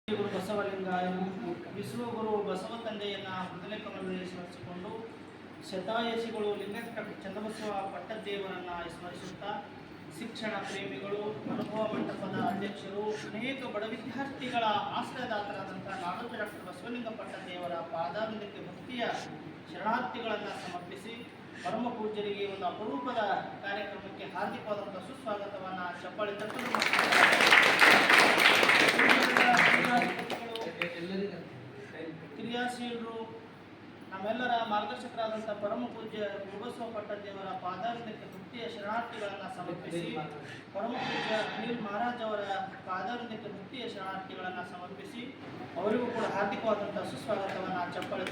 ಗುರು ಬಸವಲಿಂಗಾಯ ವಿಶ್ವಗುರು ಬಸವ ತಂದೆಯನ್ನು ಮೊದಲೇ ಕಮಲದಲ್ಲಿ ಸ್ಮರಿಸಿಕೊಂಡು ಶತಾಯಸಿಗಳು ಲಿಂಗಕ್ಕ ಚನ್ನಬಸವ ಪಟ್ಟದೇವರನ್ನು ಸ್ಮರಿಸುತ್ತಾ ಶಿಕ್ಷಣ ಪ್ರೇಮಿಗಳು ಅನುಭವ ಮಂಟಪದ ಅಧ್ಯಕ್ಷರು ಅನೇಕ ಬಡ ವಿದ್ಯಾರ್ಥಿಗಳ ಆಶ್ರಯದಾತರಾದಂಥ ನಾಡೋಜ ಡಾಕ್ಟರ್ ಬಸವಲಿಂಗ ಪಟ್ಟದೇವರ ಪಾದಾರವಿಂದಕ್ಕೆ ಭಕ್ತಿಯ ಶರಣಾರ್ಥಿಗಳನ್ನು ಸಮರ್ಪಿಸಿ ಪರಮ ಪೂಜ್ಯರಿಗೆ ಒಂದು ಅಪರೂಪದ ಕಾರ್ಯಕ್ರಮಕ್ಕೆ ಹಾರ್ದಿಕವಾದಂಥ ಸುಸ್ವಾಗತವನ್ನು ಚಪ್ಪಾಳೆ ತಟ್ಟಲು ಕ್ರಿಯಾಶೀಲರು ನಮ್ಮೆಲ್ಲರ ಮಾರ್ಗದರ್ಶಕರಾದಂಥ ಪರಮ ಪೂಜ್ಯ ಗುರುಬಸವ ಪಟ್ಟದೇವರ ಪಾದಾರವಿಂದಕ್ಕೆ ಭಕ್ತಿಯ ಶರಣಾರ್ಥಿಗಳನ್ನು ಸಮರ್ಪಿಸಿ ಪರಮ ಪೂಜ್ಯ ಅನಿಲ್ ಮಹಾರಾಜ್ ಅವರ ಪಾದಾರವಿಂದಕ್ಕೆ ಭಕ್ತಿಯ ಶರಣಾರ್ಥಿಗಳನ್ನು ಸಮರ್ಪಿಸಿ ಅವರಿಗೂ ಕೂಡ ಹಾರ್ದಿಕವಾದಂಥ ಸುಸ್ವಾಗತವನ್ನು ಚಪ್ಪಾಳೆ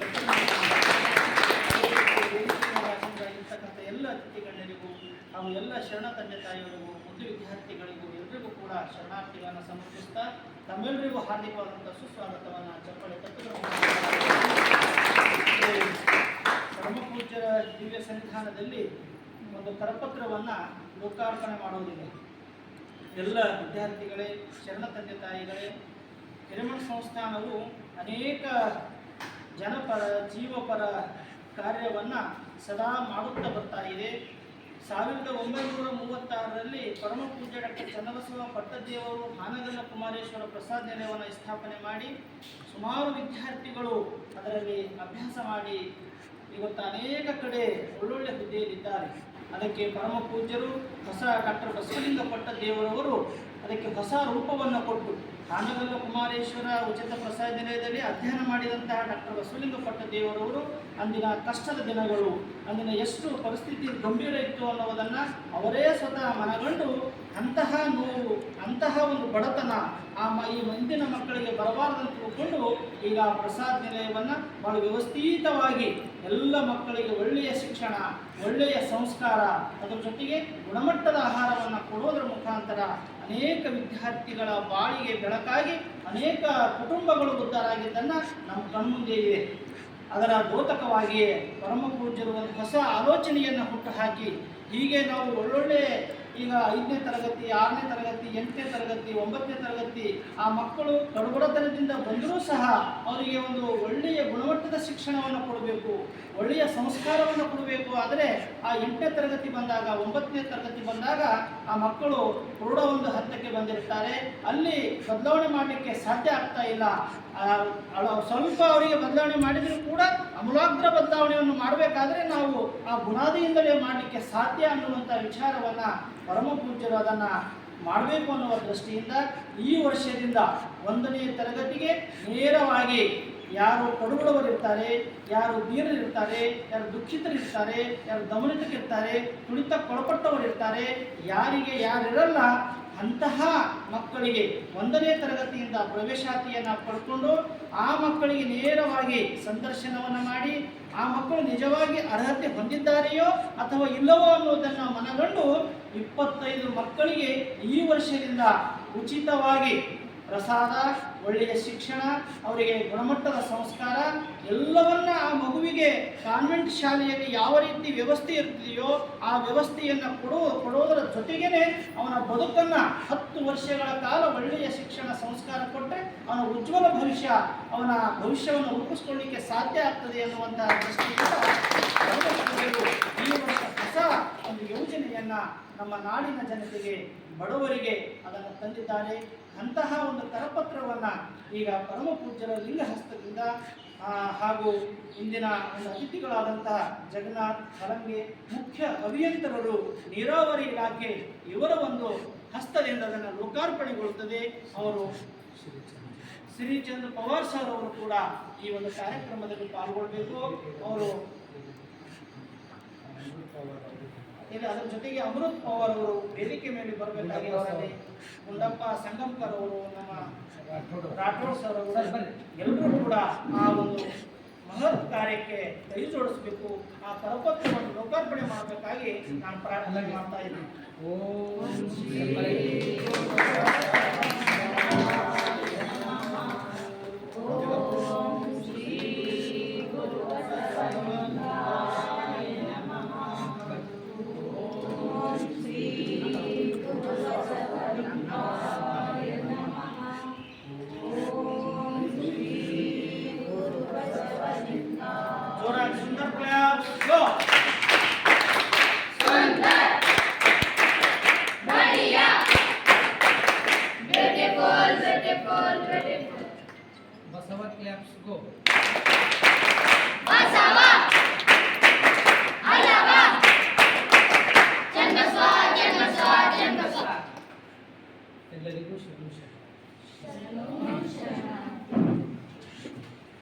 ಇರ್ತಕ್ಕಂಥ ಎಲ್ಲ ಅತಿಥಿಗಣ್ಯರಿಗೂ ಹಾಗೂ ಎಲ್ಲ ಶರಣ ತಂದೆ ತಾಯಿಯವರಿಗೂ ಮುದ್ದು ವಿದ್ಯಾರ್ಥಿಗಳಿಗೂ ಎಲ್ಲರಿಗೂ ಕೂಡ ಶರಣಾರ್ಥಿಗಳನ್ನು ಸಮರ್ಪಿಸ್ತಾ ತಮ್ಮೆಲ್ಲರಿಗೂ ಹಾರ್ದಿಕವಾದಂಥ ಸುಸ್ವಾಗತವನ್ನು ಚಪ್ಪಾಳೆ ಪರಮ ಪೂಜ್ಯರ ದಿವ್ಯ ಸನ್ನಿಧಾನದಲ್ಲಿ ಒಂದು ಕರಪತ್ರವನ್ನು ಲೋಕಾರ್ಪಣೆ ಮಾಡುವುದಿದೆ. ಎಲ್ಲ ವಿದ್ಯಾರ್ಥಿಗಳೇ, ಶರಣ ತಂದೆ ತಾಯಿಗಳೇ, ಹಿರೇಮಠ ಸಂಸ್ಥಾನವು ಅನೇಕ ಜನಪರ ಜೀವಪರ ಕಾರ್ಯವನ್ನು ಸದಾ ಮಾಡುತ್ತಾ ಬರ್ತಾ ಇದೆ. 1936ರಲ್ಲಿ ಪರಮ ಪೂಜ್ಯ ಡಾಕ್ಟರ್ ಚನ್ನಬಸವ ಪಟ್ಟದೇವರು ಹಾನಗಲ್ಲ ಕುಮಾರೇಶ್ವರ ಪ್ರಸಾದ ನಿಲಯವನ್ನು ಸ್ಥಾಪನೆ ಮಾಡಿ ಸುಮಾರು ವಿದ್ಯಾರ್ಥಿಗಳು ಅದರಲ್ಲಿ ಅಭ್ಯಾಸ ಮಾಡಿ ಇವತ್ತು ಅನೇಕ ಕಡೆ ಒಳ್ಳೊಳ್ಳೆ ಹುದ್ದೆಯಲ್ಲಿದ್ದಾರೆ. ಅದಕ್ಕೆ ಪರಮ ಪೂಜ್ಯರು ಹೊಸ ಡಾಕ್ಟರ್ ಬಸವಲಿಂಗ ಪಟ್ಟದೇವರವರು ಅದಕ್ಕೆ ಹೊಸ ರೂಪವನ್ನು ಕೊಟ್ಟು ಹಾನಗಲ್ಲ ಕುಮಾರೇಶ್ವರ ಉಚಿತ ಪ್ರಸಾದ ನಿಲಯದಲ್ಲಿ ಅಧ್ಯಯನ ಮಾಡಿದಂತಹ ಡಾಕ್ಟರ್ ಬಸವಲಿಂಗ ಪಟ್ಟದೇವರವರು ಅಂದಿನ ಕಷ್ಟದ ದಿನಗಳು, ಅಂದಿನ ಎಷ್ಟು ಪರಿಸ್ಥಿತಿ ಗಂಭೀರ ಇತ್ತು ಅನ್ನೋದನ್ನು ಅವರೇ ಸ್ವತಃ ಮನಗಂಡು ಅಂತಹ ನೋವು, ಅಂತಹ ಒಂದು ಬಡತನ ಈ ಮುಂದಿನ ಮಕ್ಕಳಿಗೆ ಬರಬಾರದಂತ ತಿಳ್ಕೊಂಡು ಈಗ ಪ್ರಸಾದ ನಿಲಯವನ್ನು ಬಹಳ ವ್ಯವಸ್ಥಿತವಾಗಿ ಎಲ್ಲ ಮಕ್ಕಳಿಗೆ ಒಳ್ಳೆಯ ಶಿಕ್ಷಣ, ಒಳ್ಳೆಯ ಸಂಸ್ಕಾರ, ಅದರ ಜೊತೆಗೆ ಗುಣಮಟ್ಟದ ಆಹಾರವನ್ನು ಕೊಡೋದರ ಮುಖಾಂತರ ಅನೇಕ ವಿದ್ಯಾರ್ಥಿಗಳ ಬಾಳಿಗೆ ಬೆಳಕಾಗಿ ಅನೇಕ ಕುಟುಂಬಗಳು ಉದ್ಧಾರಾಗಿದ್ದನ್ನು ನಮ್ಮ ಕಣ್ಮುಂದೆ ಇದೆ. ಅದರ ದ್ಯೋತಕವಾಗಿಯೇ ಪರಮ ಪೂಜ್ಯರು ಒಂದು ಹೊಸ ಆಲೋಚನೆಯನ್ನು ಹುಟ್ಟುಹಾಕಿ ಹೀಗೆ ನಾವು ಒಳ್ಳೊಳ್ಳೆ ಈಗ 5ನೇ ತರಗತಿ, 6ನೇ ತರಗತಿ, 8ನೇ ತರಗತಿ, 9ನೇ ತರಗತಿ ಆ ಮಕ್ಕಳು ಕಡುಬಡತನದಿಂದ ಬಂದರೂ ಸಹ ಅವರಿಗೆ ಒಂದು ಒಳ್ಳೆಯ ಗುಣಮಟ್ಟದ ಶಿಕ್ಷಣವನ್ನು ಕೊಡಬೇಕು, ಒಳ್ಳೆಯ ಸಂಸ್ಕಾರವನ್ನು ಕೊಡಬೇಕು. ಆದರೆ ಆ 8ನೇ ತರಗತಿ ಬಂದಾಗ, 9ನೇ ತರಗತಿ ಬಂದಾಗ ಆ ಮಕ್ಕಳು ಕೂಡ ಒಂದು ಹಂತಕ್ಕೆ ಬಂದಿರ್ತಾರೆ. ಅಲ್ಲಿ ಬದಲಾವಣೆ ಮಾಡಲಿಕ್ಕೆ ಸಾಧ್ಯ ಆಗ್ತಾ ಇಲ್ಲ. ಸ್ವಲ್ಪ ಅವರಿಗೆ ಬದಲಾವಣೆ ಮಾಡಿದರೂ ಕೂಡ ಅಮೂಲಾಗ್ರ ಬದಲಾವಣೆಯನ್ನು ಮಾಡಬೇಕಾದ್ರೆ ನಾವು ಆ ಬುನಾದಿಯಿಂದಲೇ ಮಾಡಲಿಕ್ಕೆ ಸಾಧ್ಯ ಅನ್ನುವಂಥ ವಿಚಾರವನ್ನು ಪರಮ ಪೂಜ್ಯರು ಅದನ್ನು ಮಾಡಬೇಕು ಅನ್ನುವ ದೃಷ್ಟಿಯಿಂದ ಈ ವರ್ಷದಿಂದ 1ನೇ ತರಗತಿಗೆ ನೇರವಾಗಿ ಯಾರು ಕಡುಬಡವರಿರ್ತಾರೆ, ಯಾರು ದೀನರಿರ್ತಾರೆ, ಯಾರು ದುಃಖಿತರಿರ್ತಾರೆ, ಯಾರು ದಮನಿತರಿರ್ತಾರೆ, ತುಳಿತಕ್ಕೊಳಪಟ್ಟವರಿರ್ತಾರೆ, ಯಾರಿಗೆ ಯಾರಿರಲ್ಲ ಅಂತಹ ಮಕ್ಕಳಿಗೆ 1ನೇ ತರಗತಿಯಿಂದ ಪ್ರವೇಶಾತಿಯನ್ನು ಪಡ್ಕೊಂಡು ಆ ಮಕ್ಕಳಿಗೆ ನೇರವಾಗಿ ಸಂದರ್ಶನವನ್ನು ಮಾಡಿ ಆ ಮಕ್ಕಳು ನಿಜವಾಗಿ ಅರ್ಹತೆ ಹೊಂದಿದ್ದಾರೆಯೋ ಅಥವಾ ಇಲ್ಲವೋ ಅನ್ನೋದನ್ನು ಮನಗಂಡು 25 ಮಕ್ಕಳಿಗೆ ಈ ವರ್ಷದಿಂದ ಉಚಿತವಾಗಿ ಪ್ರಸಾದ, ಒಳ್ಳೆಯ ಶಿಕ್ಷಣ, ಅವರಿಗೆ ಗುಣಮಟ್ಟದ ಸಂಸ್ಕಾರ ಎಲ್ಲವನ್ನ ಆ ಮಗುವಿಗೆ ಕಾನ್ವೆಂಟ್ ಶಾಲೆಯಲ್ಲಿ ಯಾವ ರೀತಿ ವ್ಯವಸ್ಥೆ ಇರ್ತಿದೆಯೋ ಆ ವ್ಯವಸ್ಥೆಯನ್ನು ಕೊಡೋದರ ಜೊತೆಗೇ ಅವನ ಬದುಕನ್ನು 10 ವರ್ಷಗಳ ಕಾಲ ಒಳ್ಳೆಯ ಶಿಕ್ಷಣ ಸಂಸ್ಕಾರ ಕೊಟ್ಟರೆ ಅವನ ಉಜ್ವಲ ಭವಿಷ್ಯ, ಅವನ ಭವಿಷ್ಯವನ್ನು ರೂಪಿಸ್ಕೊಳ್ಳಿಕ್ಕೆ ಸಾಧ್ಯ ಆಗ್ತದೆ ಅನ್ನುವಂಥ ದೃಷ್ಟಿಯಿಂದ ಈ ವರ್ಷ ಹೊಸ ಒಂದು ಯೋಜನೆಯನ್ನು ನಮ್ಮ ನಾಡಿನ ಜನತೆಗೆ, ಬಡವರಿಗೆ ಅದನ್ನು ತಂದಿದ್ದಾರೆ. ಅಂತಹ ಒಂದು ಕರಪತ್ರವನ್ನು ಈಗ ಪರಮ ಪೂಜ್ಯರ ಲಿಂಗಹಸ್ತದಿಂದ ಹಾಗೂ ಇಂದಿನ ಒಂದು ಅತಿಥಿಗಳಾದಂತಹ ಜಗನ್ನಾಥ್ ಹಲಂಗೆ, ಮುಖ್ಯ ಅಭಿಯಂತರರು, ನೀರಾವರಿ ಇಲಾಖೆ ಇವರ ಒಂದು ಹಸ್ತದಿಂದ ಅದನ್ನು ಲೋಕಾರ್ಪಣೆಗೊಳ್ಳುತ್ತದೆ. ಅವರು ಶ್ರೀಚಂದ್ರ ಪವಾರ್ ಸರ್ ಅವರು ಕೂಡ ಈ ಒಂದು ಕಾರ್ಯಕ್ರಮದಲ್ಲಿ ಪಾಲ್ಗೊಳ್ಳಬೇಕು. ಅವರು ಅದರ ಜೊತೆಗೆ ಅಮೃತ್ ಪವಾರ್ ಅವರು ವೇದಿಕೆ ಮೇಲೆ ಬರಬೇಕಾಗಿದ್ದಾರೆ. ಗುಂಡಪ್ಪ ಸಂಗಮ್ಕರ್ ಅವರು, ನಮ್ಮ ರಾಠೋಡ್ ಸರ್ ಅವರು ಎಲ್ಲರೂ ಕೂಡ ಆ ಒಂದು ಮಹತ್ ಕಾರ್ಯಕ್ಕೆ ಕೈ ಜೋಡಿಸಬೇಕು. ಆ ಕರಪತ್ರವನ್ನು ಲೋಕಾರ್ಪಣೆ ಮಾಡಬೇಕಾಗಿ ನಾನು ಪ್ರಾರ್ಥನೆ ಮಾಡ್ತಾ ಇದ್ದೀನಿ. ಓಂ ಕ್ಯಾಪ್ಸ್ ಗೋ. ಬಸವ ಹಲವ ಜನ್ಮಸ್ವ ಜನ್ಮಸ್ವ ಜನ್ಮಸ್ವ. ಎಲ್ಲರಿಗೂ ಶರಣು ಶರಣ. ಶರಣು ಶರಣ.